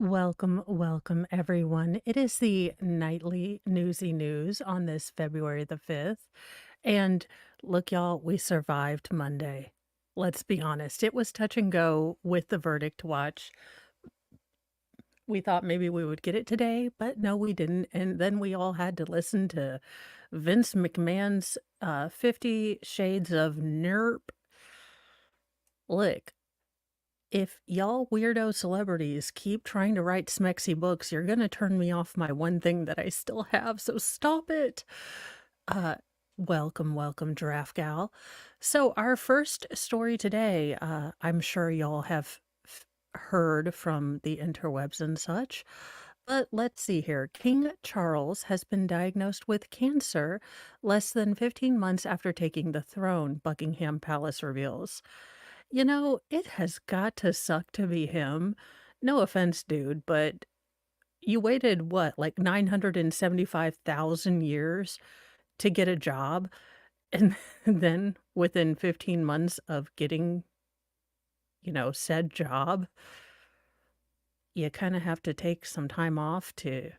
Welcome, welcome, everyone. It is the nightly Newsy News on this February the 5th. And look, y'all, we survived Monday. Let's be honest. It was touch and go with the verdict watch. We thought maybe we would get it today, but no, we didn't. And then we all had to listen to Vince McMahon's 50 Shades of Nerp. Look, if y'all weirdo celebrities keep trying to write smexy books, you're gonna turn me off my one thing that I still have, so stop it. Uh, welcome, welcome, Giraffe Gal. So our first story today, I'm sure y'all have heard from the interwebs and such, but let's see here. King Charles has been diagnosed with cancer less than 15 months after taking the throne, Buckingham Palace reveals. You know, it has got to suck to be him. No offense, dude, but you waited what, like 975,000 years to get a job? And then within 15 months of getting, said job, you kind of have to take some time off to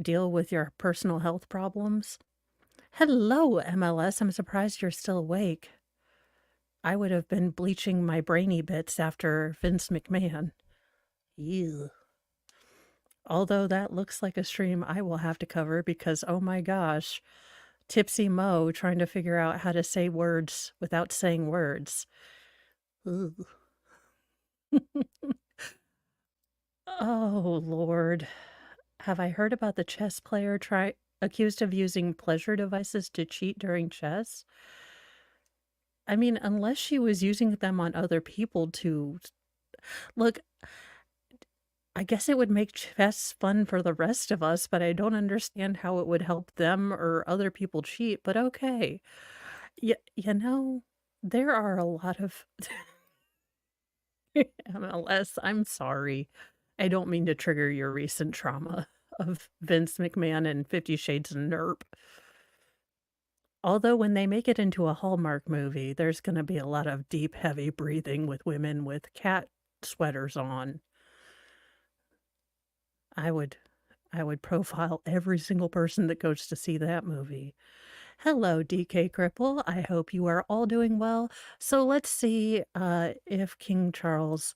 deal with your personal health problems. Hello, MLS. I'm surprised you're still awake. I would have been bleaching my brainy bits after Vince McMahon. Ew. Although that looks like a stream I will have to cover because, oh my gosh, Tipsy Mo trying to figure out how to say words without saying words. Ugh. Oh, Lord. Have I heard about the chess player accused of using pleasure devices to cheat during chess? I mean, unless she was using them on other people to look, I guess it would make chess fun for the rest of us, but I don't understand how it would help them or other people cheat, but okay. You know, there are a lot of MLS, I'm sorry. I don't mean to trigger your recent trauma of Vince McMahon and 50 Shades of Nerp. Although when they make it into a Hallmark movie, there's gonna be a lot of deep, heavy breathing with women with cat sweaters on. I would I would profile every single person that goes to see that movie. Hello, DK Cripple. I hope you are all doing well. So let's see if King Charles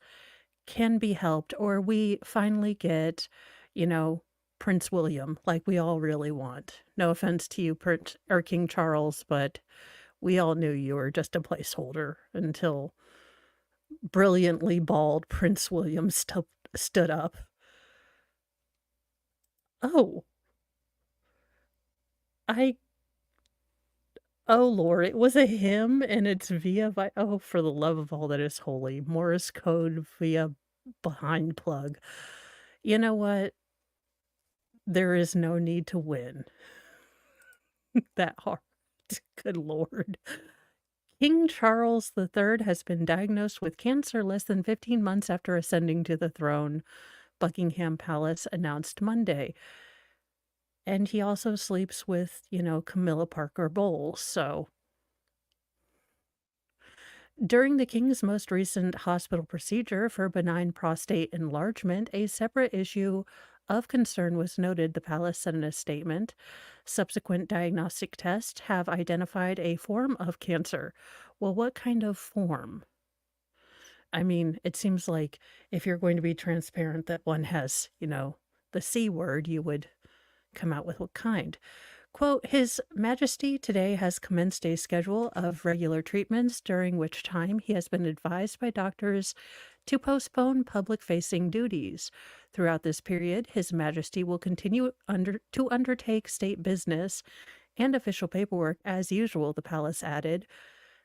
can be helped or we finally get, you know, Prince William like we all really want. No offense to you, Prince or King Charles, but we all knew you were just a placeholder until brilliantly bald Prince William stood up. Oh, I oh, Lord, it was a hymn, and it's via oh, for the love of all that is holy, Morse code via behind plug. You know what? There is no need to win that hard. Good Lord. King Charles III has been diagnosed with cancer less than 15 months after ascending to the throne, Buckingham Palace announced Monday. And he also sleeps with, Camilla Parker Bowles, so during the king's most recent hospital procedure for benign prostate enlargement, a separate issue of concern was noted, the palace said in a statement. Subsequent diagnostic tests have identified a form of cancer. Well, what kind of form? I mean, it seems like if you're going to be transparent that one has, the C word, you would come out with what kind. Quote, His Majesty today has commenced a schedule of regular treatments, during which time he has been advised by doctors to postpone public-facing duties. Throughout this period, His Majesty will continue to undertake state business and official paperwork as usual, the palace added.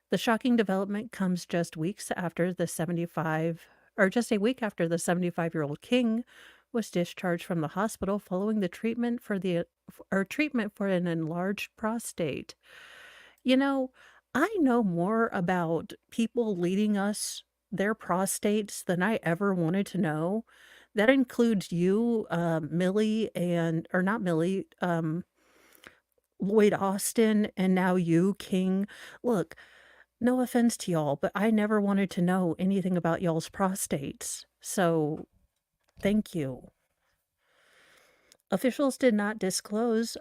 The shocking development comes just a week after the 75-year-old king was discharged from the hospital following the treatment for an enlarged prostate. You know, I know more about people leading us their prostates than I ever wanted to know. That includes you, Millie, or not Millie, Lloyd Austin, and now you, King. Look, no offense to y'all, but I never wanted to know anything about y'all's prostates. So, thank you. Officials did not disclose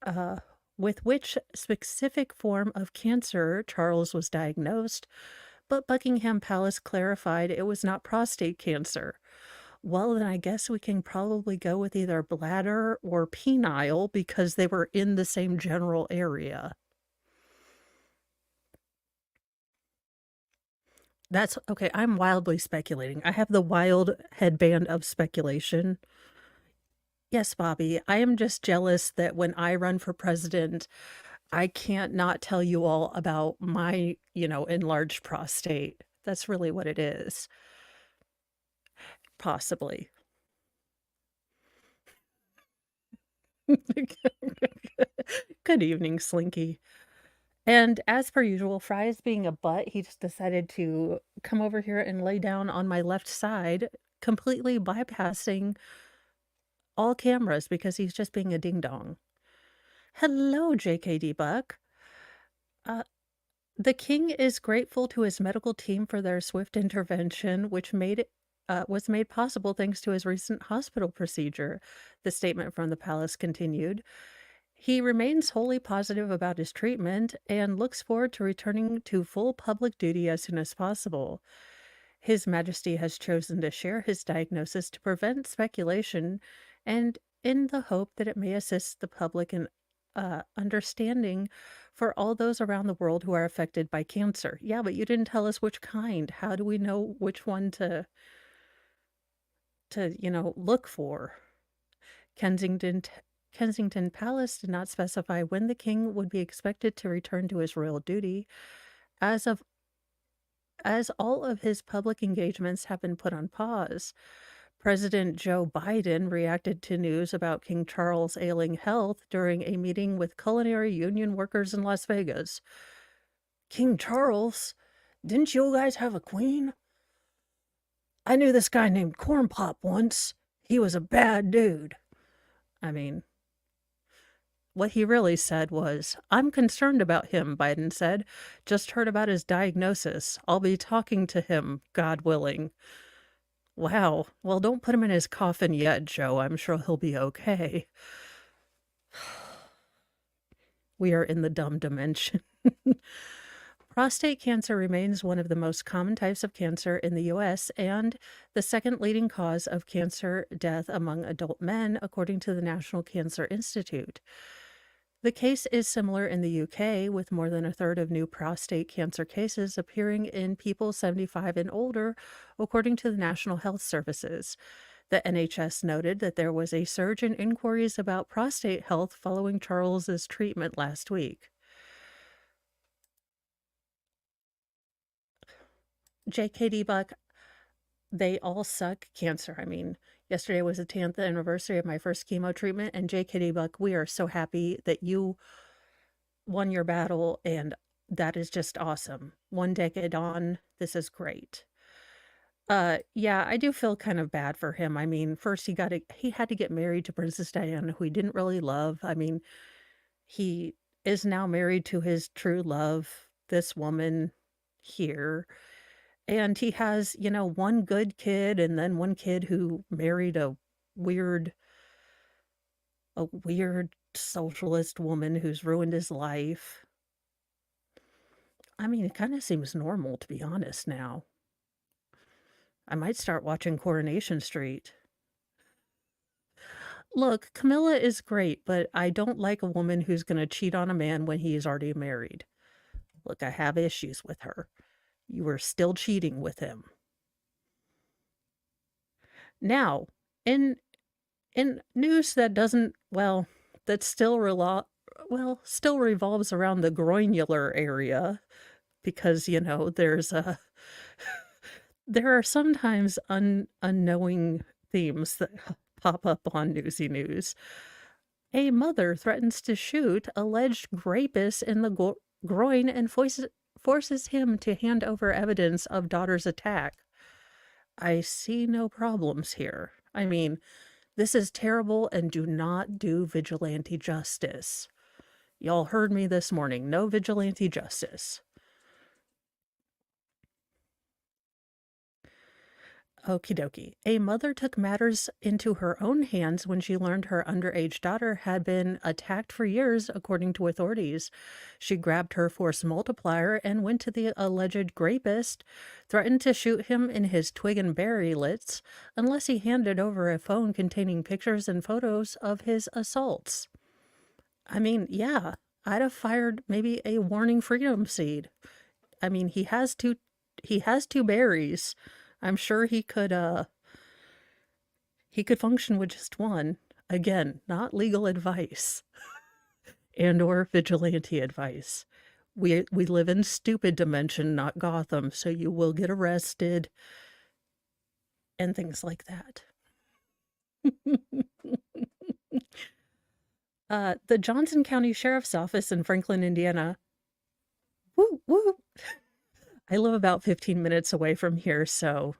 uh, with which specific form of cancer Charles was diagnosed, but Buckingham Palace clarified it was not prostate cancer. Well, then I guess we can probably go with either bladder or penile because they were in the same general area. That's okay. I'm wildly speculating. I have the wild headband of speculation. Yes, Bobby, I am just jealous that when I run for president, I can't not tell you all about my, enlarged prostate. That's really what it is. Possibly. Good evening, Slinky. And as per usual, Fry's being a butt, he just decided to come over here and lay down on my left side, completely bypassing all cameras because he's just being a ding dong. Hello, JKD Buck. Uh, the king is grateful to his medical team for their swift intervention, which was made possible thanks to his recent hospital procedure. The statement from the palace continued. He remains wholly positive about his treatment and looks forward to returning to full public duty as soon as possible. His Majesty has chosen to share his diagnosis to prevent speculation and in the hope that it may assist the public in understanding for all those around the world who are affected by cancer. Yeah, but you didn't tell us which kind. How do we know which one to look for? Kensington Kensington Palace did not specify when the king would be expected to return to his royal duty, as of as all of his public engagements have been put on pause. President Joe Biden reacted to news about King Charles' ailing health during a meeting with culinary union workers in Las Vegas. King Charles? Didn't you guys have a queen? I knew this guy named Corn Pop once. He was a bad dude. I mean, what he really said was, I'm concerned about him, Biden said. Just heard about his diagnosis. I'll be talking to him, God willing. Wow. Well, don't put him in his coffin yet, Joe. I'm sure he'll be okay. We are in the dumb dimension. Prostate cancer remains one of the most common types of cancer in the U.S. and the second leading cause of cancer death among adult men, according to the National Cancer Institute. The case is similar in the UK, with more than a third of new prostate cancer cases appearing in people 75 and older, according to the National Health Services. The NHS noted that there was a surge in inquiries about prostate health following Charles's treatment last week. JKD Buck, they all suck cancer. I mean, yesterday was the 10th anniversary of my first chemo treatment, and JKD Buck, we are so happy that you won your battle, and that is just awesome. 1 decade on, this is great. Yeah, I do feel kind of bad for him. I mean, first he had to get married to Princess Diana, who he didn't really love. I mean, he is now married to his true love, this woman here. And he has, one good kid and then one kid who married weird a weird socialist woman who's ruined his life. I mean, it kind of seems normal, to be honest, now. I might start watching Coronation Street. Look, Camilla is great, but I don't like a woman who's going to cheat on a man when he is already married. Look, I have issues with her. You were still cheating with him. Now, in in news that doesn't, well, that still revolves around the groinular area because, there's a there are sometimes unknowing themes that pop up on Newsy News. A mother threatens to shoot alleged rapist in the groin and forces him to hand over evidence of daughter's attack. I see no problems here. I mean, this is terrible and do not do vigilante justice. Y'all heard me this morning. No vigilante justice. Okie dokie. A mother took matters into her own hands when she learned her underage daughter had been attacked for years, according to authorities. She grabbed her force multiplier and went to the alleged rapist, threatened to shoot him in his twig and berry lits unless he handed over a phone containing pictures and photos of his assaults. I mean, yeah, I'd have fired maybe a warning freedom seed. I mean, he has two berries. I'm sure he could function with just one. Again, not legal advice and or vigilante advice. We live in stupid dimension, not Gotham, so you will get arrested and things like that. The Johnson County Sheriff's Office in Franklin, Indiana. Woo, woo. I live about 15 minutes away from here, so,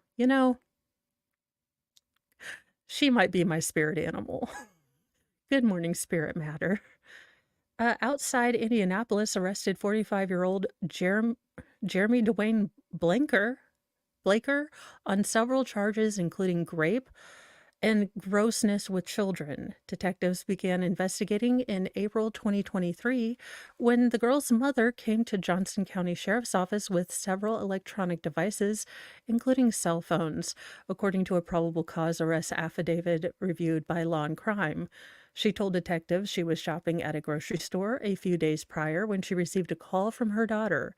she might be my spirit animal. Good morning, spirit matter. Outside Indianapolis, arrested 45-year-old Jeremy Dwayne Blaker on several charges, including rape and grossness with children. Detectives began investigating in April 2023 when the girl's mother came to Johnson County Sheriff's Office with several electronic devices, including cell phones, according to a probable cause arrest affidavit reviewed by Law and Crime. She told detectives she was shopping at a grocery store a few days prior when she received a call from her daughter.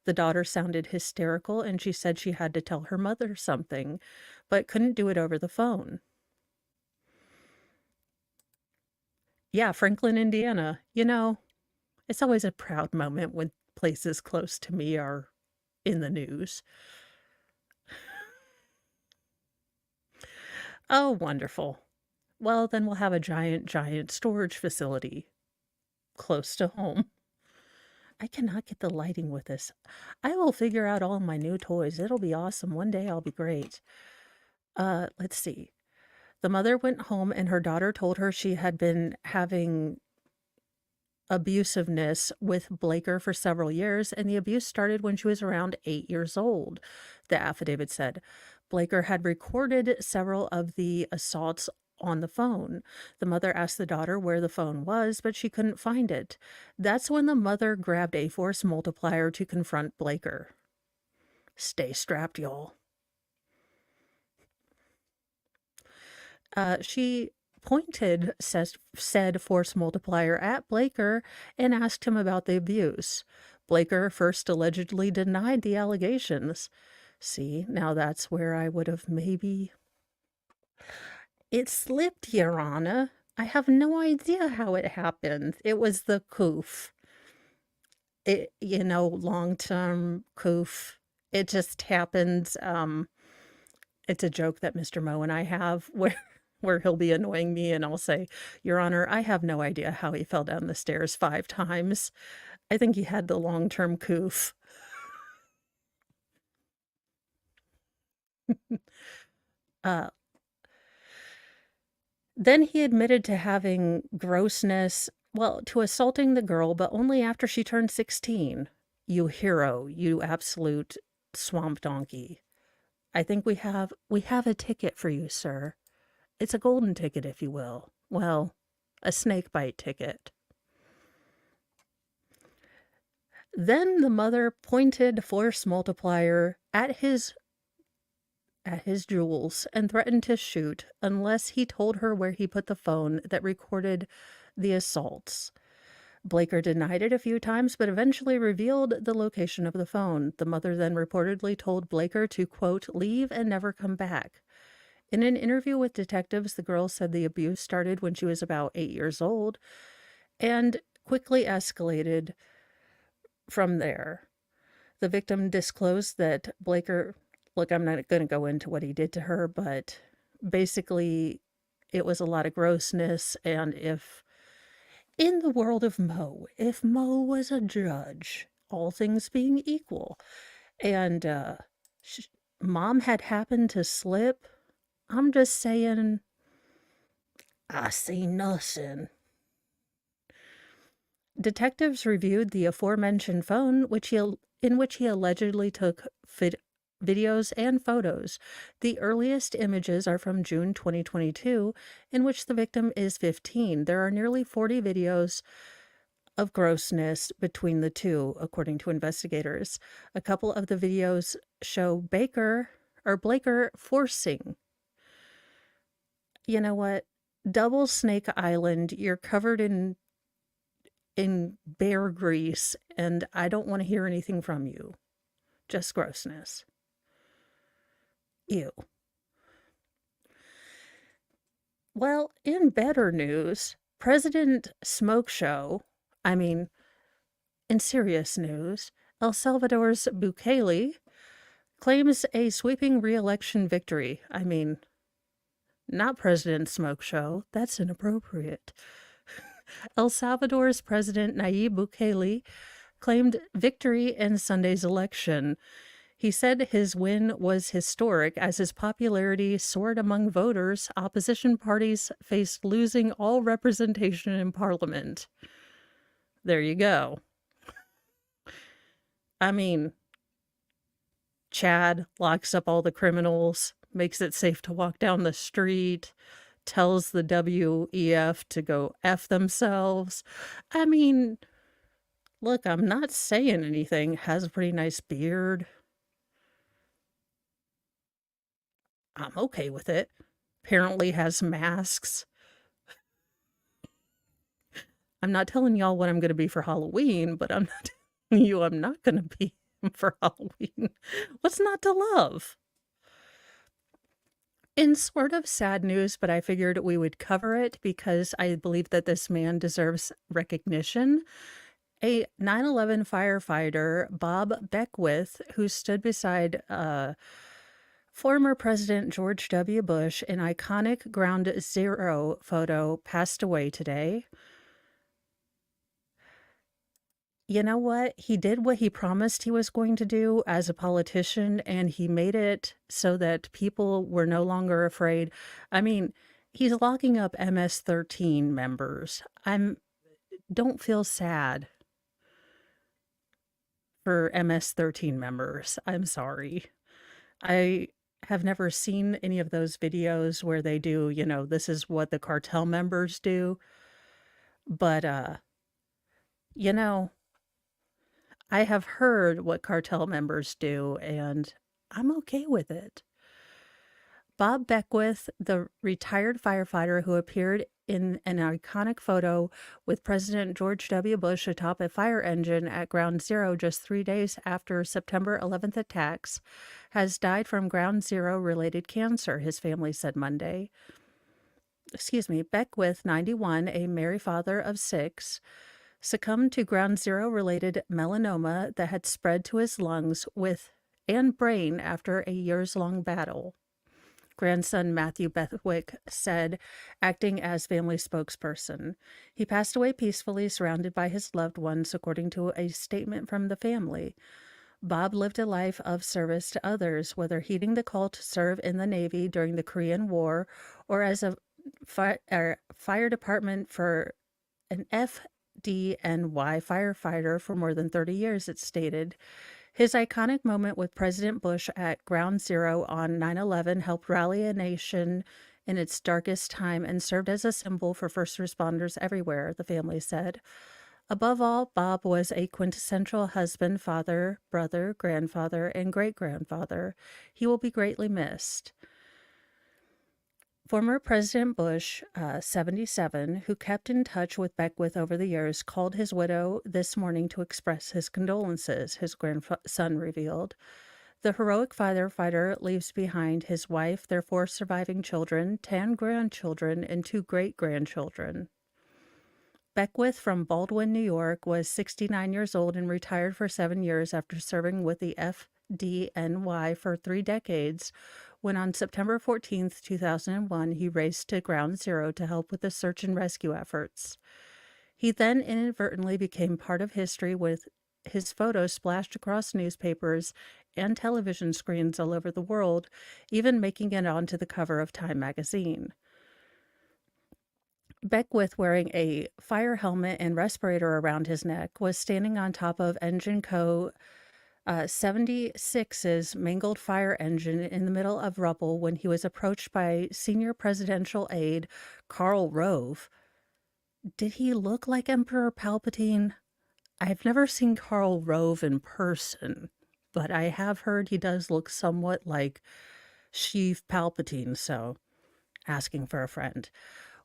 The daughter sounded hysterical and she said she had to tell her mother something, but couldn't do it over the phone. Yeah, Franklin, Indiana. It's always a proud moment when places close to me are in the news. Oh, wonderful. Well, then we'll have a giant storage facility close to home. I cannot get the lighting with this. I will figure out all my new toys. It'll be awesome. One day I'll be great. Let's see. The mother went home and her daughter told her she had been having abusiveness with Blaker for several years, and the abuse started when she was around 8 years old, the affidavit said. Blaker had recorded several of the assaults on the phone. The mother asked the daughter where the phone was, but she couldn't find it. That's when the mother grabbed a force multiplier to confront Blaker. Stay strapped, y'all. She pointed said force multiplier at Blaker and asked him about the abuse. Blaker first allegedly denied the allegations. See, now that's where I would have maybe... It slipped, Your Honor. I have no idea how it happened. It was the coof. Long-term coof. It just happens. It's a joke that Mr. Moe and I have where he'll be annoying me and I'll say, Your Honor, I have no idea how he fell down the stairs 5 times. I think he had the long-term coof. Then he admitted to having grossness, to assaulting the girl, but only after she turned 16. You hero, you absolute swamp donkey. I think we have a ticket for you, sir. It's a golden ticket, if you will. Well, a snakebite ticket. Then the mother pointed force multiplier at his jewels and threatened to shoot unless he told her where he put the phone that recorded the assaults. Blaker denied it a few times, but eventually revealed the location of the phone. The mother then reportedly told Blaker to, quote, leave and never come back. In an interview with detectives, the girl said the abuse started when she was about 8 years old and quickly escalated from there. The victim disclosed that Blaker, look, I'm not going to go into what he did to her, but basically it was a lot of grossness. And if in the world of Moe, if Moe was a judge, all things being equal, and mom had happened to slip, I'm just saying, I see nothing. Detectives reviewed the aforementioned phone, in which he allegedly took videos, and photos. The earliest images are from June 2022, in which the victim is 15. There are nearly 40 videos of grossness between the two, according to investigators. A couple of the videos show Blaker forcing. You know what? Double Snake Island, you're covered in bear grease, and I don't want to hear anything from you. Just grossness. Ew. Well, in better news, President Smoke Show, I mean, in serious news, El Salvador's Bukele claims a sweeping re-election victory. I mean, not President Smoke Show. That's inappropriate. El Salvador's President Nayib Bukele claimed victory in Sunday's election. He said his win was historic as his popularity soared among voters. Opposition parties faced losing all representation in parliament. There you go. I mean, Chad locks up all the criminals, makes it safe to walk down the street, tells the WEF to go F themselves. I mean, look, I'm not saying anything. Has a pretty nice beard. I'm okay with it. Apparently has masks. I'm not telling y'all what I'm going to be for Halloween, but I'm not telling you I'm not going to be for Halloween. What's not to love? In sort of sad news, but I figured we would cover it because I believe that this man deserves recognition. A 9/11 firefighter, Bob Beckwith, who stood beside former President George W. Bush in iconic Ground Zero photo, passed away today. You know what? He did what he promised he was going to do as a politician, and he made it so that people were no longer afraid. I mean, he's locking up MS-13 members. Don't feel sad for MS-13 members. I'm sorry. I have never seen any of those videos where they do, this is what the cartel members do. But, you know, I have heard what cartel members do, and I'm okay with it. Bob Beckwith, the retired firefighter who appeared in an iconic photo with President George W. Bush atop a fire engine at Ground Zero just 3 days after September 11th attacks, has died from Ground Zero-related cancer, his family said Monday. Beckwith, 91, a married father of 6, succumbed to Ground Zero-related melanoma that had spread to his lungs and brain after a years-long battle. Grandson Matthew Beckwith said, acting as family spokesperson. He passed away peacefully, surrounded by his loved ones, according to a statement from the family. Bob lived a life of service to others, whether heeding the call to serve in the Navy during the Korean War or as a fire department for an FDNY firefighter for more than 30 years, it stated. His iconic moment with President Bush at Ground Zero on 9/11 helped rally a nation in its darkest time and served as a symbol for first responders everywhere, the family said. Above all, Bob was a quintessential husband, father, brother, grandfather, and great-grandfather. He will be greatly missed. Former President Bush, 77, who kept in touch with Beckwith over the years, called his widow this morning to express his condolences, his grandson revealed. The heroic firefighter leaves behind his wife, their 4 surviving children, 10 grandchildren, and 2 great-grandchildren. Beckwith from Baldwin, New York, was 69 years old and retired for 7 years after serving with the FDNY for 3 decades, when on September 14, 2001, he raced to Ground Zero to help with the search and rescue efforts. He then inadvertently became part of history with his photo splashed across newspapers and television screens all over the world, even making it onto the cover of Time magazine. Beckwith, wearing a fire helmet and respirator around his neck, was standing on top of Engine Co. '76's mangled fire engine in the middle of rubble when he was approached by senior presidential aide Karl Rove. Did he look like Emperor Palpatine? I've never seen Karl Rove in person, but I have heard he does look somewhat like Sheev Palpatine, so asking for a friend.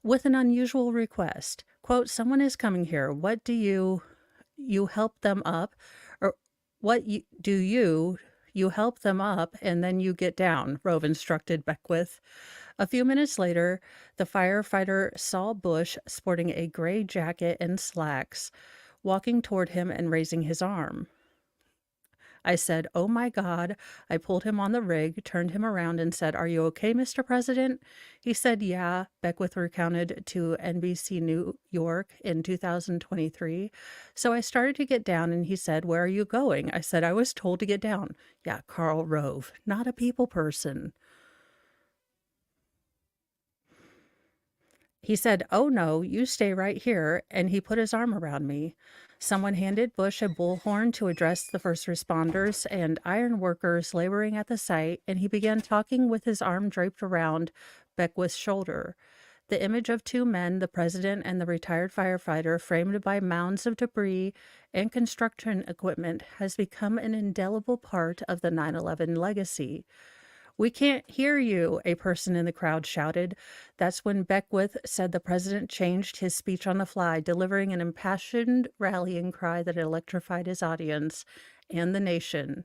With an unusual request. Quote, someone is coming here. What do you help them up? Or what do you help them up and then you get down, Rove instructed Beckwith. A few minutes later, the firefighter saw Bush sporting a gray jacket and slacks, walking toward him and raising his arm. I said, oh my God. I pulled him on the rig, turned him around and said, are you okay, Mr. President? He said, yeah, Beckwith recounted to NBC New York in 2023. So I started to get down and he said, where are you going? I said, I was told to get down. Yeah, Karl Rove, not a people person. He said, oh no, you stay right here, and he put his arm around me. Someone handed Bush a bullhorn to address the first responders and iron workers laboring at the site, and he began talking with his arm draped around Beckwith's shoulder. The image of two men, the president and the retired firefighter, framed by mounds of debris and construction equipment, has become an indelible part of the 9/11 legacy. We can't hear you, a person in the crowd shouted. That's when Beckwith said the president changed his speech on the fly, delivering an impassioned rallying cry that electrified his audience and the nation.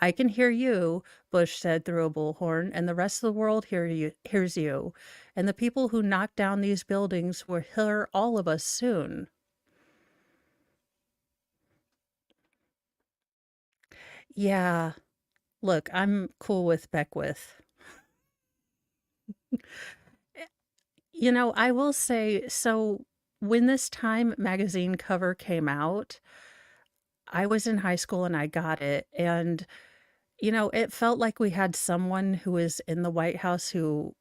I can hear you, Bush said through a bullhorn, and the rest of the world hears you. And the people who knocked down these buildings will hear all of us soon. Yeah, look, I'm cool with Beckwith. You know, I will say, so when this Time magazine cover came out, I was in high school and I got it. And, you know, it felt like we had someone who was in the White House who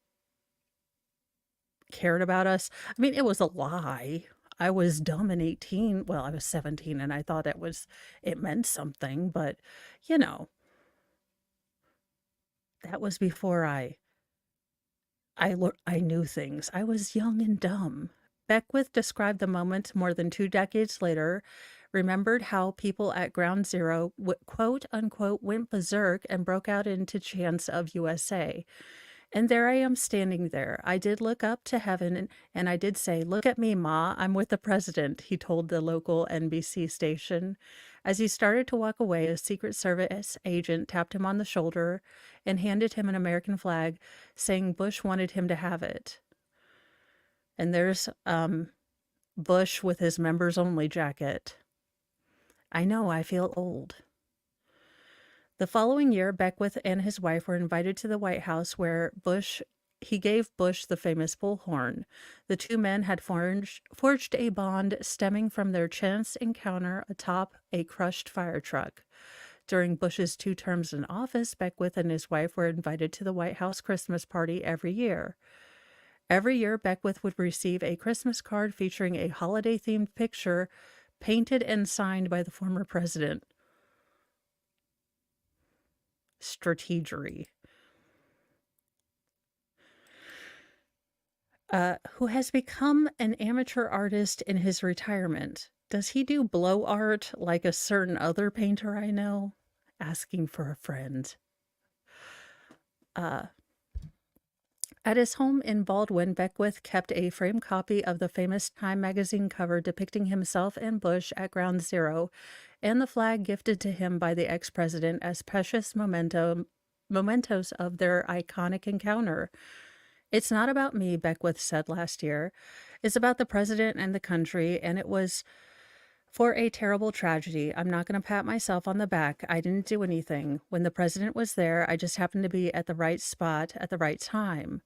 cared about us. I mean, it was a lie. I was dumb and 18. Well, I was 17 and I thought it meant something, but you know, that was before I knew things. I was young and dumb. Beckwith described the moment more than 2 decades later, remembered how people at Ground Zero, quote unquote, went berserk and broke out into chants of USA. And there I am standing there. I did look up to heaven and I did say, look at me, Ma, I'm with the president, he told the local NBC station. As he started to walk away, a Secret Service agent tapped him on the shoulder and handed him an American flag, saying Bush wanted him to have it. And there's Bush with his members only jacket. I know, I feel old. The following year, Beckwith and his wife were invited to the White House where he gave Bush the famous bullhorn. The two men had forged a bond stemming from their chance encounter atop a crushed fire truck. During Bush's 2 terms in office, Beckwith and his wife were invited to the White House Christmas party every year. Every year, Beckwith would receive a Christmas card featuring a holiday-themed picture painted and signed by the former president. Strategery. Who has become an amateur artist in his retirement. Does he do blow art like a certain other painter I know? Asking for a friend. At his home in Baldwin, Beckwith kept a framed copy of the famous Time magazine cover depicting himself and Bush at Ground Zero, and the flag gifted to him by the ex-president as precious mementos of their iconic encounter. It's not about me, Beckwith said last year. It's about the president and the country, and it was for a terrible tragedy. I'm not going to pat myself on the back. I didn't do anything. When the president was there, I just happened to be at the right spot at the right time.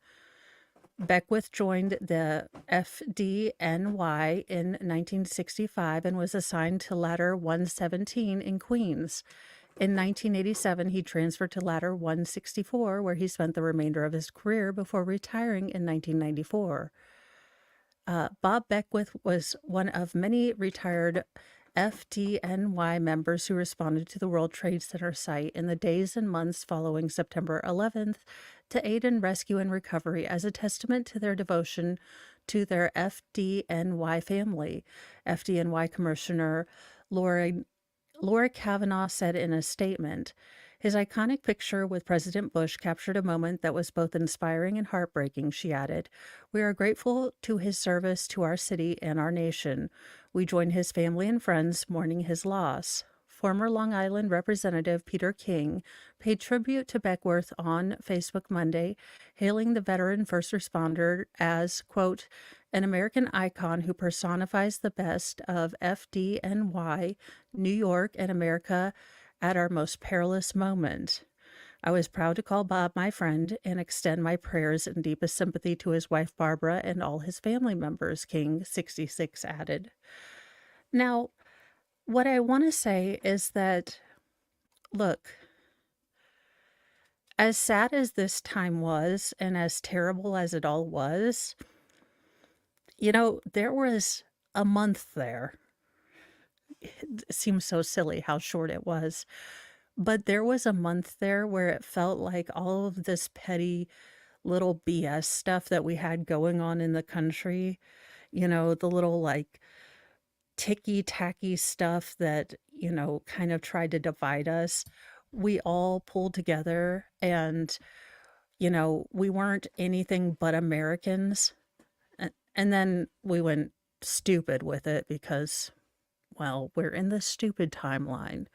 Beckwith joined the FDNY in 1965 and was assigned to Ladder 117 in Queens. In 1987, he transferred to Ladder 164, where he spent the remainder of his career before retiring in 1994. Bob Beckwith was one of many retired FDNY members who responded to the World Trade Center site in the days and months following September 11th to aid in rescue and recovery as a testament to their devotion to their FDNY family. FDNY Commissioner Laura Kavanaugh said in a statement. His iconic picture with President Bush captured a moment that was both inspiring and heartbreaking, she added. We are grateful to his service to our city and our nation. We join his family and friends mourning his loss. Former Long Island Representative Peter King paid tribute to Beckworth on Facebook Monday, hailing the veteran first responder as, quote, an American icon who personifies the best of FDNY, New York, and America at our most perilous moment. I was proud to call Bob my friend and extend my prayers and deepest sympathy to his wife Barbara and all his family members, King 66 added. Now, what I want to say is that, look, as sad as this time was and as terrible as it all was, there was a month there. It seems so silly how short it was. But there was a month there where it felt like all of this petty little BS stuff that we had going on in the country, the little like ticky-tacky stuff that, kind of tried to divide us. We all pulled together and, we weren't anything but Americans. And then we went stupid with it because, well, we're in the stupid timeline.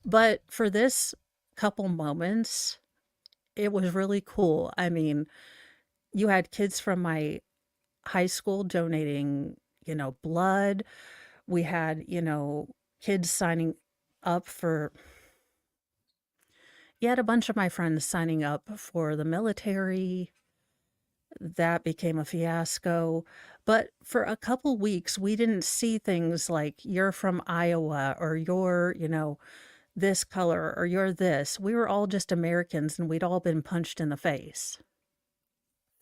But for this couple moments, it was really cool. I mean, you had kids from my high school donating, blood. We had, kids signing up for, you had a bunch of my friends signing up for the military. That became a fiasco. But for a couple weeks, we didn't see things like you're from Iowa or you're, this color or you're this. We were all just Americans and we'd all been punched in the face.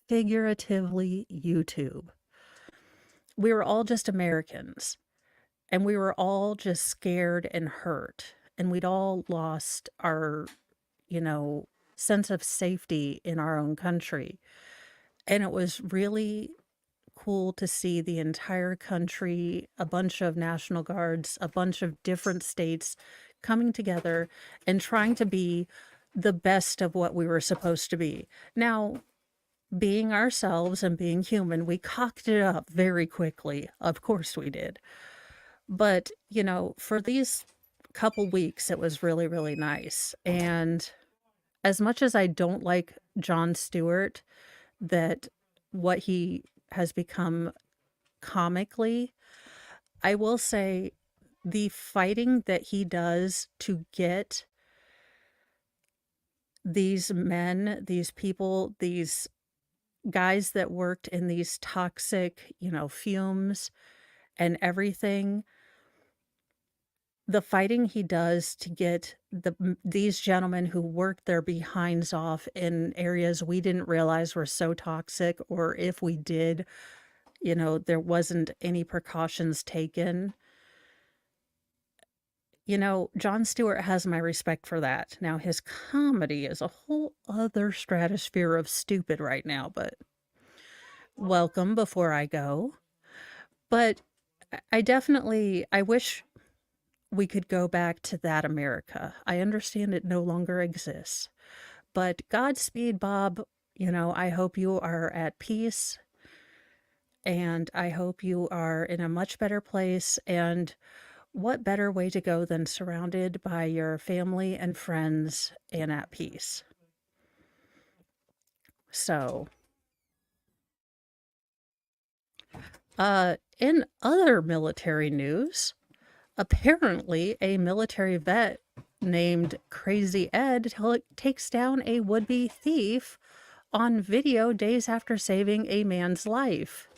Figuratively, YouTube. We were all just Americans and we were all just scared and hurt. And we'd all lost our, sense of safety in our own country. And it was really cool to see the entire country, a bunch of National Guards, a bunch of different states coming together and trying to be the best of what we were supposed to be. Now, being ourselves and being human, we cocked it up very quickly. Of course we did. But, for these couple weeks, it was really, really nice. And as much as I don't like Jon Stewart, that what he has become comically, I will say the fighting that he does to get these men, these people, these guys that worked in these toxic, fumes and everything, the fighting he does to get these gentlemen who worked their behinds off in areas we didn't realize were so toxic, or if we did, there wasn't any precautions taken. Jon Stewart has my respect for that. Now, his comedy is a whole other stratosphere of stupid right now, but welcome before I go. But I wish we could go back to that America. I understand it no longer exists. But Godspeed, Bob. I hope you are at peace. And I hope you are in a much better place. And what better way to go than surrounded by your family and friends and at peace? So, in other military news, apparently a military vet named Crazy Ed takes down a would-be thief on video days after saving a man's life.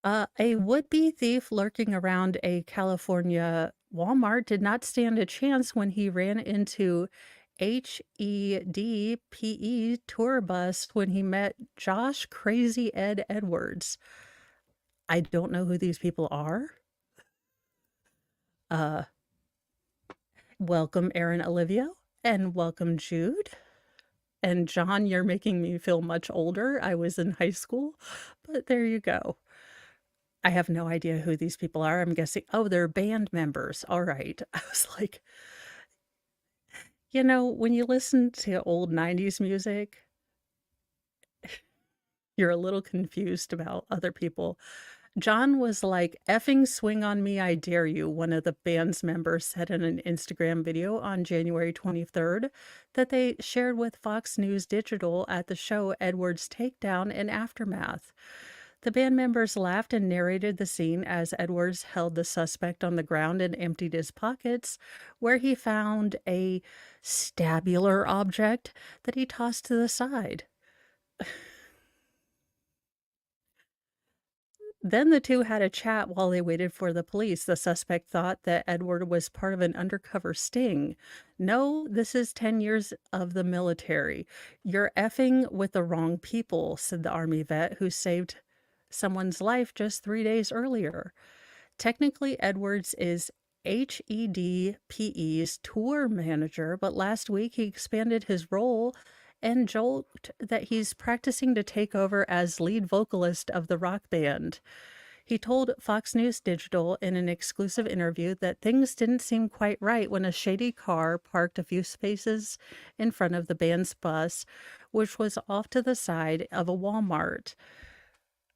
A would-be thief lurking around a California Walmart did not stand a chance when he ran into HEDPE tour bus when he met Josh Crazy Ed Edwards. I don't know who these people are. Uh, Welcome, Aaron Olivia, and welcome, Jude. And John, you're making me feel much older. I was in high school, but there you go. I have no idea who these people are. I'm guessing, oh, they're band members. All right. I was like, when you listen to old 90s music, you're a little confused about other people. John was like, "Effing swing on me, I dare you," one of the band's members said in an Instagram video on January 23rd that they shared with Fox News Digital at the show Edward's Takedown and Aftermath. The band members laughed and narrated the scene as Edwards held the suspect on the ground and emptied his pockets, where he found a stabular object that he tossed to the side. Then the two had a chat while they waited for the police. The suspect thought that Edward was part of an undercover sting. "No, this is 10 years of the military. You're effing with the wrong people," said the Army vet who saved someone's life just 3 days earlier. Technically, Edwards is HEDPE's tour manager, but last week he expanded his role and joked that he's practicing to take over as lead vocalist of the rock band. He told Fox News Digital in an exclusive interview that things didn't seem quite right when a shady car parked a few spaces in front of the band's bus, which was off to the side of a Walmart.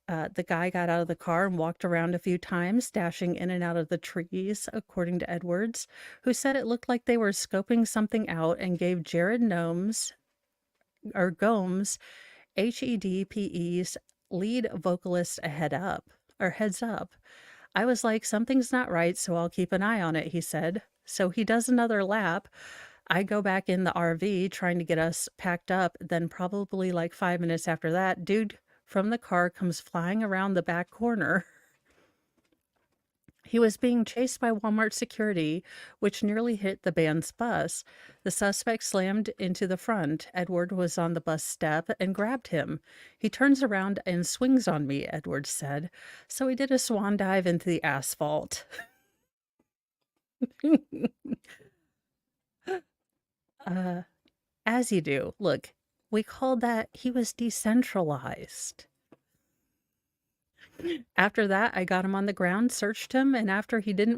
The guy got out of the car and walked around a few times, dashing in and out of the trees, according to Edwards, who said it looked like they were scoping something out and gave Jared Gomes, HEDPE's lead vocalist, a heads up. "I was like, something's not right, so I'll keep an eye on it," he said. So he does another lap. I go back in the RV trying to get us packed up. Then probably like 5 minutes after that, dude from the car comes flying around the back corner. He was being chased by Walmart security, which nearly hit the band's bus. The suspect slammed into the front. Edward was on the bus step and grabbed him. "He turns around and swings on me," Edward said. "So he did a swan dive into the asphalt." uh, as you do. Look, we called that he was decentralized. After that, I got him on the ground, searched him, and after that, he didn't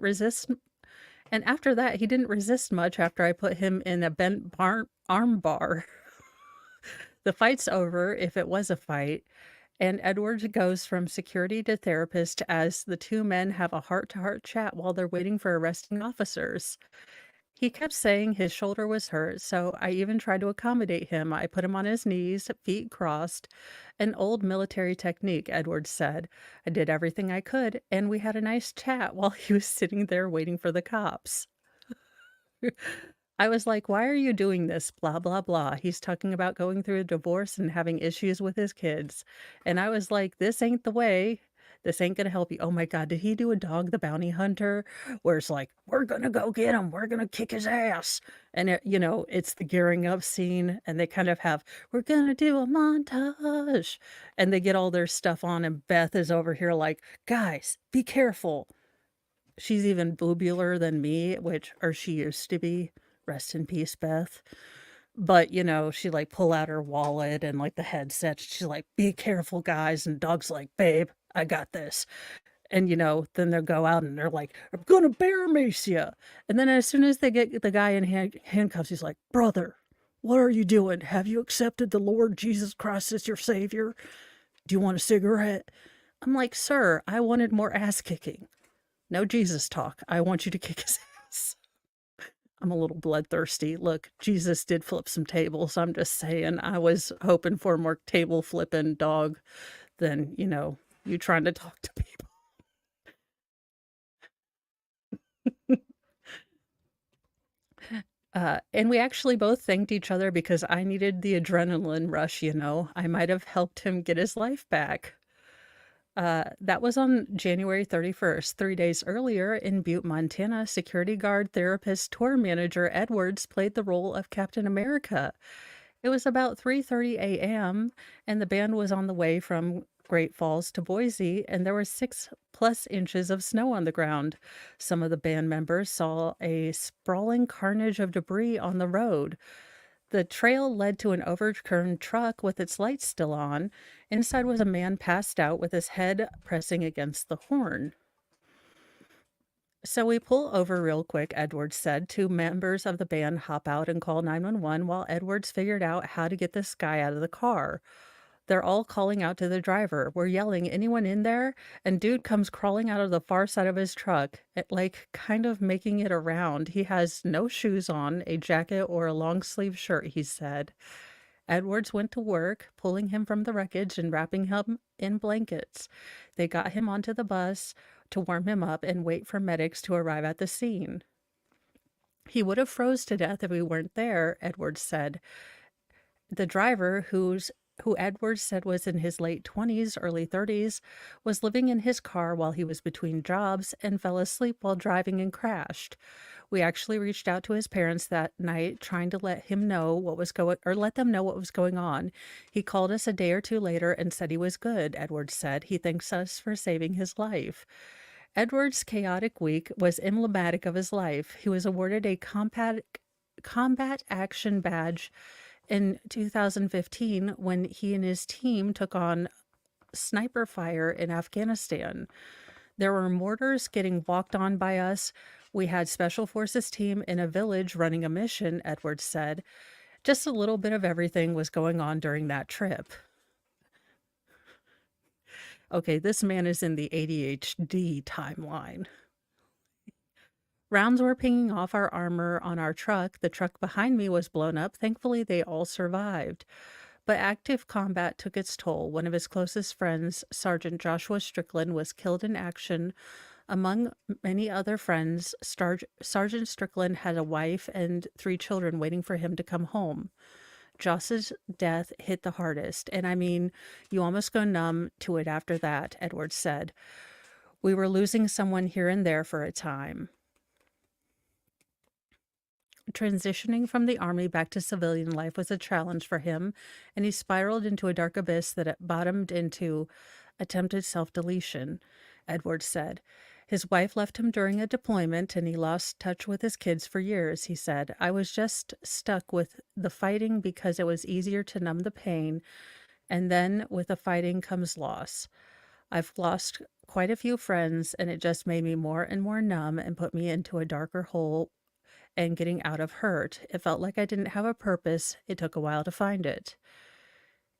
resist much after I put him in a bent arm bar. The fight's over, if it was a fight, and Edward goes from security to therapist as the two men have a heart-to-heart chat while they're waiting for arresting officers. He kept saying his shoulder was hurt, so I even tried to accommodate him. I put him on his knees, feet crossed, an old military technique, Edwards said. I did everything I could, and we had a nice chat while he was sitting there waiting for the cops. I was like, "Why are you doing this? Blah, blah, blah." He's talking about going through a divorce and having issues with his kids. And I was like, "This ain't the way. This ain't gonna help you." Oh my God, did he do a Dog the Bounty Hunter where it's like, "We're gonna go get him. We're gonna kick his ass." And it's the gearing up scene, and they kind of have, "We're gonna do a montage." And they get all their stuff on, and Beth is over here like, "Guys, be careful." She's even boobular than me, or she used to be. Rest in peace, Beth. But, she like pull out her wallet and like the headset. She's like, "Be careful, guys." And Dog's like, "Babe, I got this." And, then they'll go out and they're like, "I'm gonna bear mace ya." And then as soon as they get the guy in handcuffs, he's like, "Brother, what are you doing? Have you accepted the Lord Jesus Christ as your savior? Do you want a cigarette?" I'm like, "Sir, I wanted more ass kicking. No Jesus talk. I want you to kick his ass." I'm a little bloodthirsty. Look, Jesus did flip some tables. I'm just saying, I was hoping for more table flipping, Dog, than, you trying to talk to people. And we actually both thanked each other because I needed the adrenaline rush, I might have helped him get his life back. That was on January 31st. 3 days earlier in Butte, Montana, security guard, therapist, tour manager Edwards played the role of Captain America. It was about 3:30 a.m., and the band was on the way from Great Falls to Boise, and there were 6+ inches of snow on the ground. Some of the band members saw a sprawling carnage of debris on the road. The trail led to an overturned truck with its lights still on. Inside was a man passed out with his head pressing against the horn. So we pull over real quick, Edwards said. Two members of the band hop out and call 911 while Edwards figured out how to get this guy out of the car. They're all calling out to the driver. We're yelling, "Anyone in there?" And dude comes crawling out of the far side of his truck, like kind of making it around. He has no shoes on, a jacket or a long sleeve shirt, he said. Edwards went to work, pulling him from the wreckage and wrapping him in blankets. They got him onto the bus to warm him up and wait for medics to arrive at the scene. He would have froze to death if we weren't there, Edwards said. The driver, who Edwards said was in his late 20s, early 30s, was living in his car while he was between jobs and fell asleep while driving and crashed. We actually reached out to his parents that night, trying to let them know what was going on. He called us a day or two later and said he was good, Edwards said. He thanks us for saving his life. Edwards' chaotic week was emblematic of his life. He was awarded a combat action badge in 2015 when he and his team took on sniper fire in Afghanistan. There were mortars getting walked on by us. We had Special Forces team in a village running a mission, Edwards said. Just a little bit of everything was going on during that trip. Okay, this man is in the ADHD timeline. Rounds were pinging off our armor on our truck. The truck behind me was blown up. Thankfully, they all survived. But active combat took its toll. One of his closest friends, Sergeant Joshua Strickland, was killed in action. Among many other friends, Sergeant Strickland had a wife and 3 children waiting for him to come home. Joss's death hit the hardest, and I mean, you almost go numb to it after that, Edwards said. We were losing someone here and there for a time. Transitioning from the army back to civilian life was a challenge for him, and he spiraled into a dark abyss that bottomed into attempted self-deletion, Edwards said. His wife left him during a deployment, and he lost touch with his kids for years, he said. I was just stuck with the fighting because it was easier to numb the pain, and then with the fighting comes loss. I've lost quite a few friends, and it just made me more and more numb and put me into a darker hole and getting out of hurt. It felt like I didn't have a purpose. It took a while to find it.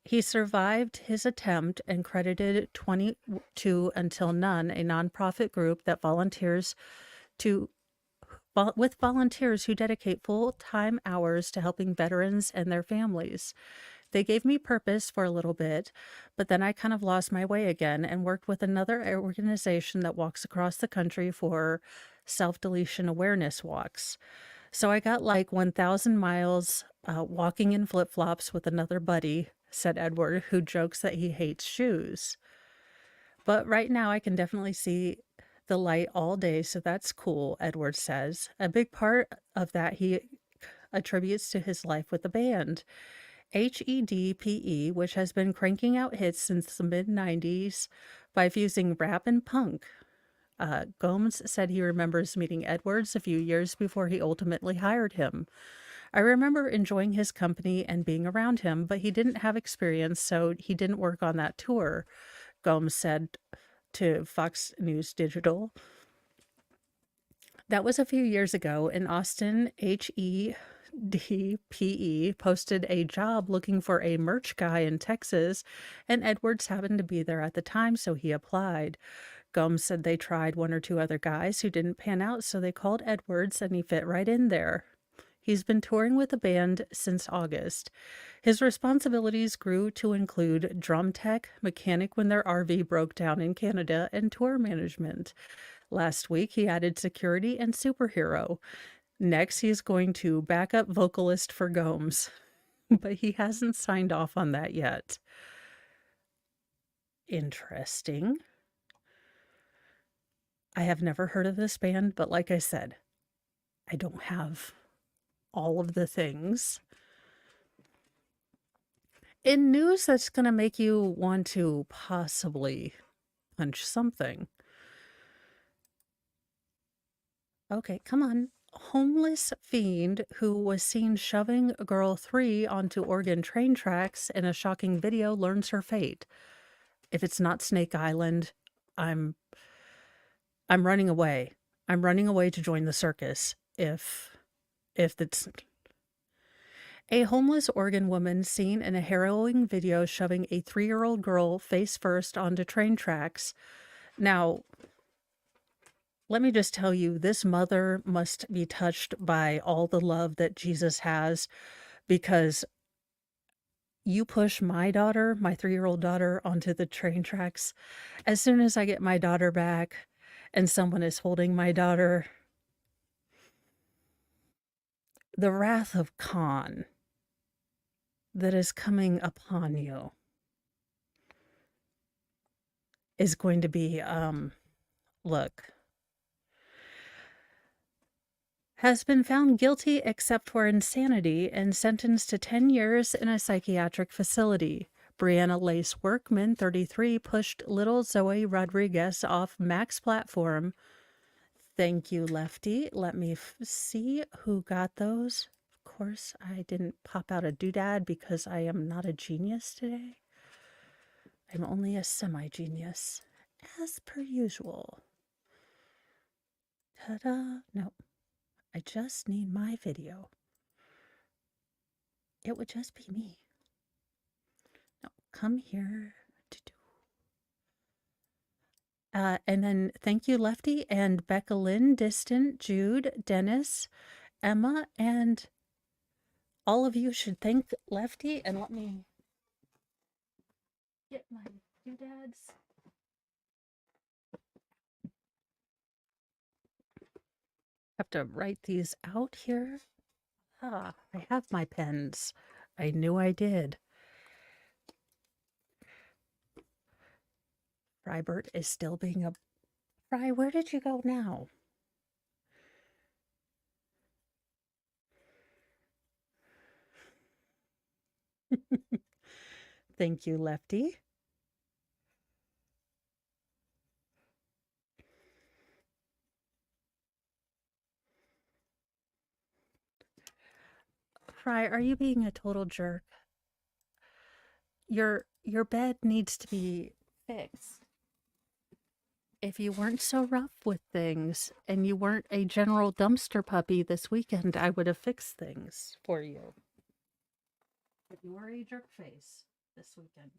He survived his attempt and credited 22 Until None, a nonprofit group that with volunteers who dedicate full-time hours to helping veterans and their families. They gave me purpose for a little bit, but then I kind of lost my way again and worked with another organization that walks across the country for self-deletion awareness walks. So I got like 1,000 miles walking in flip-flops with another buddy, said Edward, who jokes that he hates shoes. But right now I can definitely see the light all day, so that's cool, Edward says. A big part of that he attributes to his life with the band. HEDPE, which has been cranking out hits since the mid-90s by fusing rap and punk. Gomes said he remembers meeting Edwards a few years before he ultimately hired him. I remember enjoying his company and being around him, but he didn't have experience, so he didn't work on that tour, Gomes said to Fox News Digital. That was a few years ago. In Austin, HEDPE posted a job looking for a merch guy in Texas, and Edwards happened to be there at the time, so he applied. Gomes said they tried 1 or 2 other guys who didn't pan out, so they called Edwards, and he fit right in there. He's been touring with the band since August. His responsibilities grew to include drum tech, mechanic when their RV broke down in Canada, and tour management. Last week, he added security and superhero. Next, he's going to backup vocalist for Gomes, but he hasn't signed off on that yet. Interesting. I have never heard of this band, but like I said, I don't have all of the things. In news that's gonna make you want to possibly punch something. Okay, come on. Homeless fiend who was seen shoving a girl 3 onto Oregon train tracks in a shocking video learns her fate. If it's not Snake Island, I'm I'm running away. I'm running away to join the circus. If it's a homeless Oregon woman seen in a harrowing video shoving a 3-year-old girl face first onto train tracks. Now, let me just tell you, this mother must be touched by all the love that Jesus has, because you push my daughter, my 3-year-old daughter, onto the train tracks. As soon as I get my daughter back and someone is holding my daughter, the wrath of Khan that is coming upon you is going to be, look, has been found guilty except for insanity and sentenced to 10 years in a psychiatric facility. Brianna Lace Workman, 33, pushed little Zoe Rodriguez off Mac's platform. Thank you, Lefty. Let me see who got those. Of course, I didn't pop out a doodad because I am not a genius today. I'm only a semi-genius, as per usual. Ta-da! No, I just need my video. It would just be me. No, come here. And then thank you, Lefty, and Becca Lynn, Distant, Jude, Dennis, Emma, and all of you should thank Lefty. And let me get my doodads. Have to write these out here. Ah, I have my pens. I knew I did. Frybert is still being a... Fry, where did you go now? Thank you, Lefty. Fry, are you being a total jerk? Your bed needs to be fixed. If you weren't so rough with things and you weren't a general dumpster puppy this weekend, I would have fixed things for you. But you were a jerk face this weekend.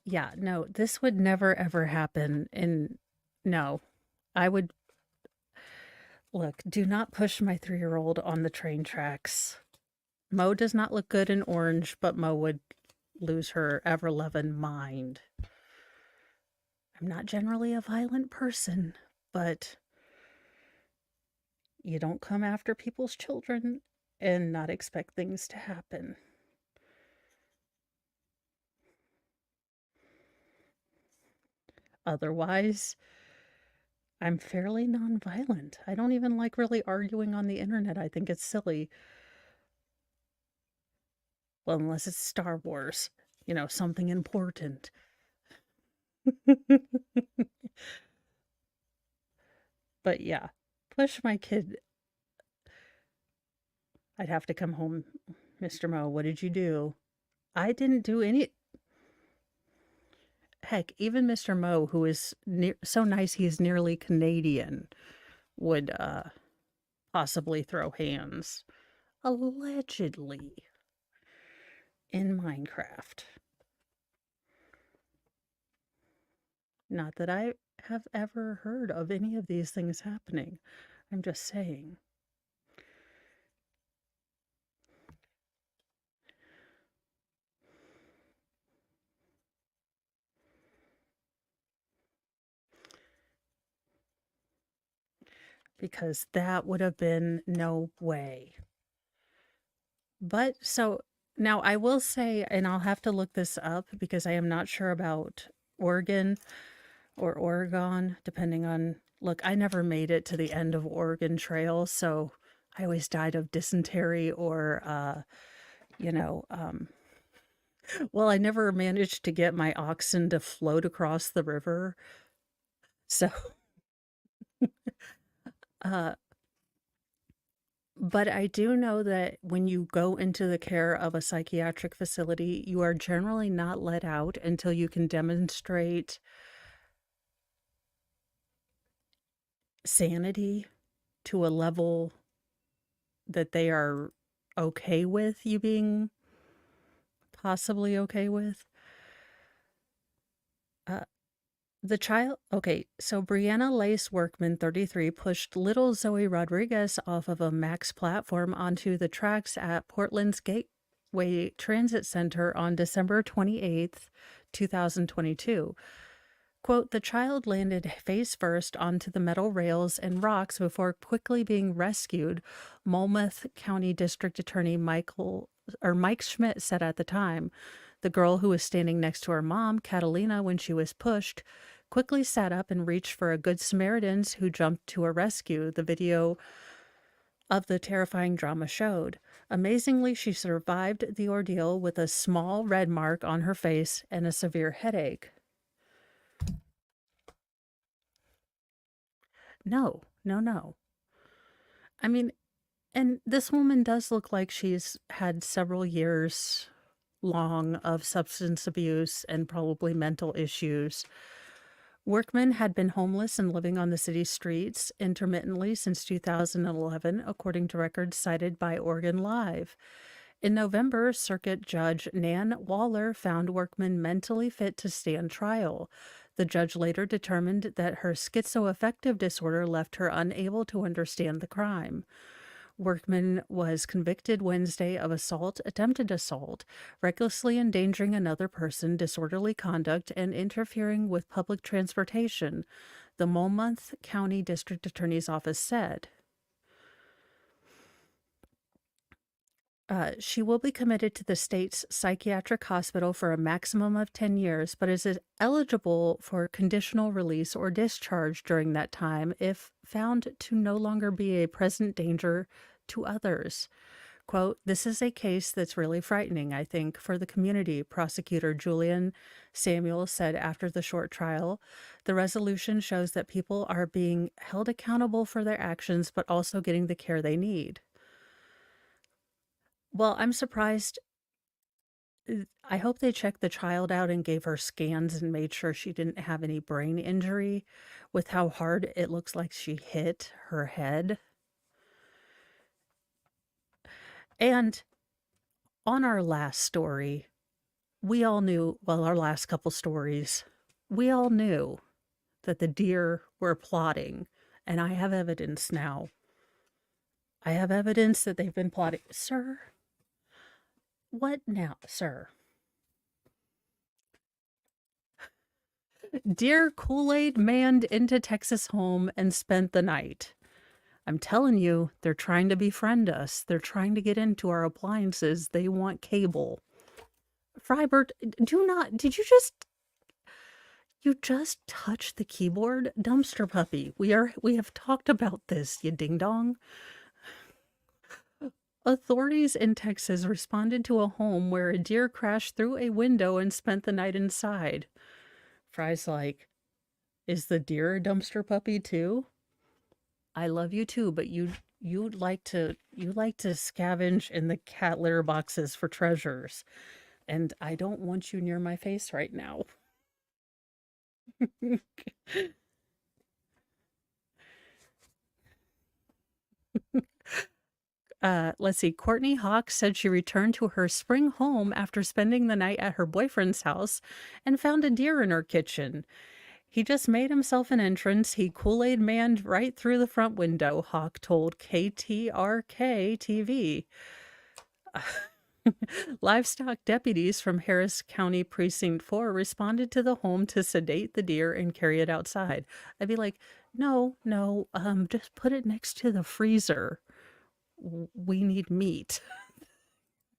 Yeah, no, this would never ever happen. And no, I would... Look, do not push my 3-year-old on the train tracks. Mo does not look good in orange, but Mo would lose her ever-loving mind. I'm not generally a violent person, but you don't come after people's children and not expect things to happen. Otherwise, I'm fairly nonviolent. I don't even like really arguing on the internet. I think it's silly. Well, unless it's Star Wars, you know, something important. But yeah, push my kid. I'd have to come home. Mr. Mo, what did you do? I didn't do any... Heck, even Mr. Mo, who is so nice he is nearly Canadian, would possibly throw hands. Allegedly. In Minecraft. Not that I have ever heard of any of these things happening. I'm just saying. Because that would have been no way. But so now I will say, and I'll have to look this up because I am not sure about Oregon or Oregon, depending on Look, I never made it to the end of Oregon Trail, so I always died of dysentery or, you know, well, I never managed to get my oxen to float across the river. So, uh, but I do know that when you go into the care of a psychiatric facility, you are generally not let out until you can demonstrate sanity to a level that they are okay with you being possibly okay with. Uh, so Brianna Lace Workman, 33, pushed little Zoe Rodriguez off of a Max platform onto the tracks at Portland's Gateway Transit Center on December 28th, 2022. Quote, the child landed face first onto the metal rails and rocks before quickly being rescued, Monmouth County District Attorney Mike Schmidt said at the time. The girl who was standing next to her mom, Catalina, when she was pushed, quickly sat up and reached for a Good Samaritans who jumped to her rescue, the video of the terrifying drama showed. Amazingly, she survived the ordeal with a small red mark on her face and a severe headache. No, no, no. I mean, and this woman does look like she's had several years long of substance abuse and probably mental issues. Workman had been homeless and living on the city streets intermittently since 2011, according to records cited by Oregon Live. In November, Circuit Judge Nan Waller found Workman mentally fit to stand trial. The judge later determined that her schizoaffective disorder left her unable to understand the crime. Workman was convicted Wednesday of assault, attempted assault, recklessly endangering another person, disorderly conduct, and interfering with public transportation, the Monmouth County District Attorney's Office said. She will be committed to the state's psychiatric hospital for a maximum of 10 years, but is eligible for conditional release or discharge during that time if found to no longer be a present danger to others. Quote, this is a case that's really frightening, I think, for the community, prosecutor Julian Samuel said after the short trial. The resolution shows that people are being held accountable for their actions, but also getting the care they need. Well, I'm surprised. I hope they checked the child out and gave her scans and made sure she didn't have any brain injury with how hard it looks like she hit her head. And on our last story, we all knew, well, our last couple stories, we all knew that the deer were plotting. And I have evidence now. I have evidence that they've been plotting. Sir? What now, sir? Dear Kool-Aid manned into Texas home and spent the night. I'm telling you, they're trying to befriend us. They're trying to get into our appliances. They want cable. Frybert, did you just touch the keyboard? Dumpster puppy. We have talked about this, you ding dong. Authorities in Texas responded to a home where a deer crashed through a window and spent the night inside. Fry's like, is the deer a dumpster puppy too? I love you too, but you like to scavenge in the cat litter boxes for treasures, and I don't want you near my face right now. Let's see. Courtney Hawk said she returned to her spring home after spending the night at her boyfriend's house and found a deer in her kitchen. He just made himself an entrance. He Kool-Aid manned right through the front window, Hawk told KTRK TV. Livestock deputies from Harris County Precinct 4 responded to the home to sedate the deer and carry it outside. I'd be like, no, just put it next to the freezer. We need meat.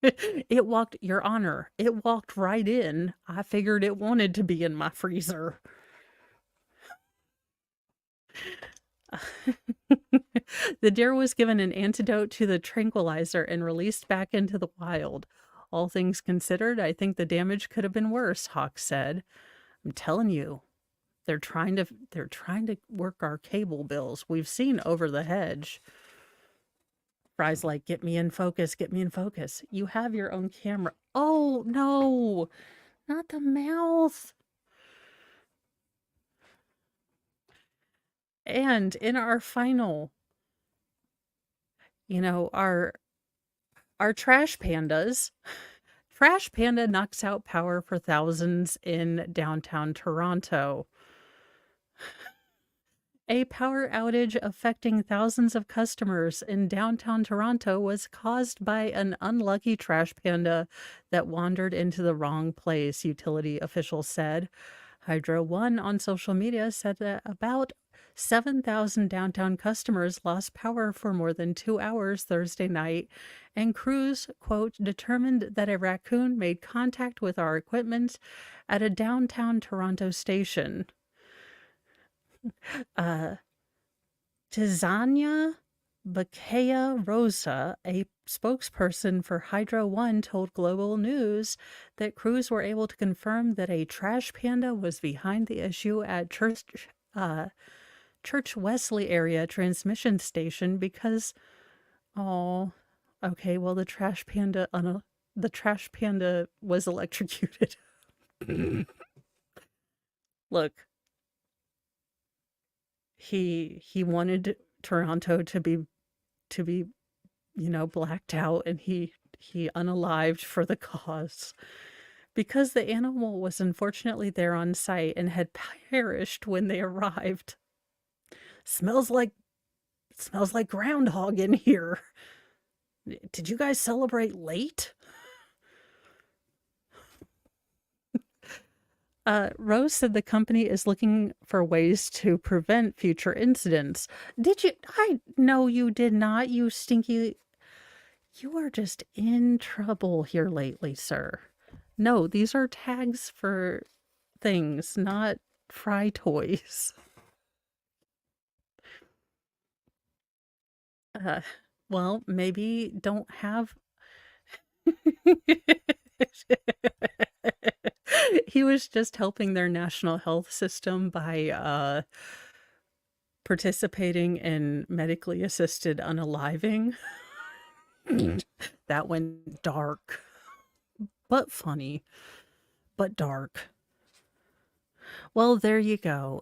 It walked, Your Honor, it walked right in. I figured it wanted to be in my freezer. The deer was given an antidote to the tranquilizer and released back into the wild. All things considered, I think the damage could have been worse, Hawk said. I'm telling you, they're trying to work our cable bills. We've seen Over the Hedge. Fry's like, get me in focus, get me in focus. You have your own camera. Oh, no, not the mouth. And in our final, our trash pandas, Trash Panda knocks out power for thousands in downtown Toronto. A power outage affecting thousands of customers in downtown Toronto was caused by an unlucky trash panda that wandered into the wrong place, utility officials said. Hydro One on social media said that about 7,000 downtown customers lost power for more than 2 hours Thursday night, and crews, quote, determined that a raccoon made contact with our equipment at a downtown Toronto station. Tizania Bakea Rosa, a spokesperson for Hydro One, told Global News that crews were able to confirm that a trash panda was behind the issue at Church Wesley area transmission station because, oh, okay, well the trash panda was electrocuted. Look, he wanted Toronto to be blacked out, and he unalived for the cause because the animal was unfortunately there on site and had perished when they arrived. Smells like groundhog in here. Did you guys celebrate late? Rose said the company is looking for ways to prevent future incidents. Did you? No, you did not, you stinky. You are just in trouble here lately, sir. No, these are tags for things, not fry toys. Well, maybe don't have. He was just helping their national health system by participating in medically assisted unaliving. That went dark, but funny, but dark. Well, there you go.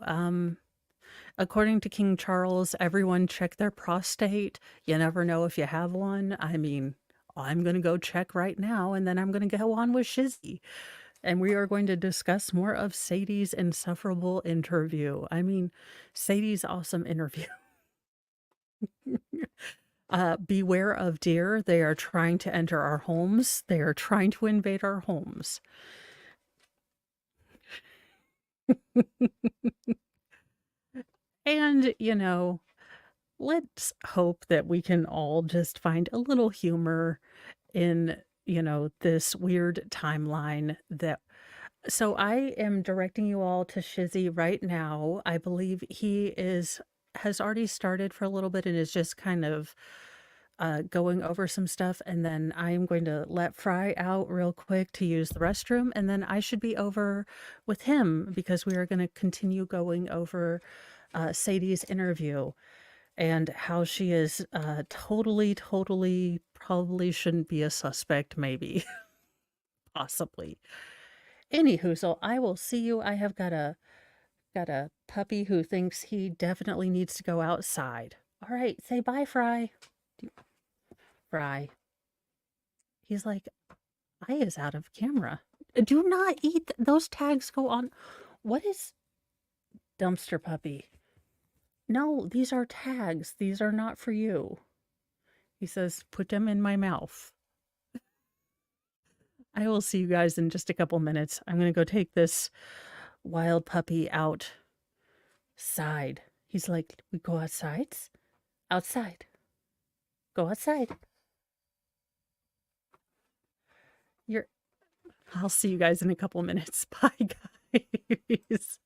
According to King Charles, everyone check their prostate. You never know if you have one. I mean, I'm going to go check right now, and then I'm going to go on with Shizzy. And we are going to discuss more of Sadie's insufferable interview. I mean, Sadie's awesome interview. Beware of deer. They are trying to enter our homes. They are trying to invade our homes. And, let's hope that we can all just find a little humor in, this weird timeline that. So I am directing you all to Shizzy right now. I believe he has already started for a little bit and is just kind of going over some stuff, and then I'm going to let Fry out real quick to use the restroom, and then I should be over with him because we are going to continue going over Sadie's interview and how she is totally probably shouldn't be a suspect, maybe. Possibly. Anywho, so I will see you. I have got a puppy who thinks he definitely needs to go outside. All right, say bye, Fry. Fry. He's like, I is out of camera. Do not eat. Those tags go on. What is dumpster puppy? No, these are tags. These are not for you. He says, put them in my mouth. I will see you guys in just a couple minutes. I'm going to go take this wild puppy outside. He's like, we go outside? Outside. Go outside. I'll see you guys in a couple minutes. Bye, guys.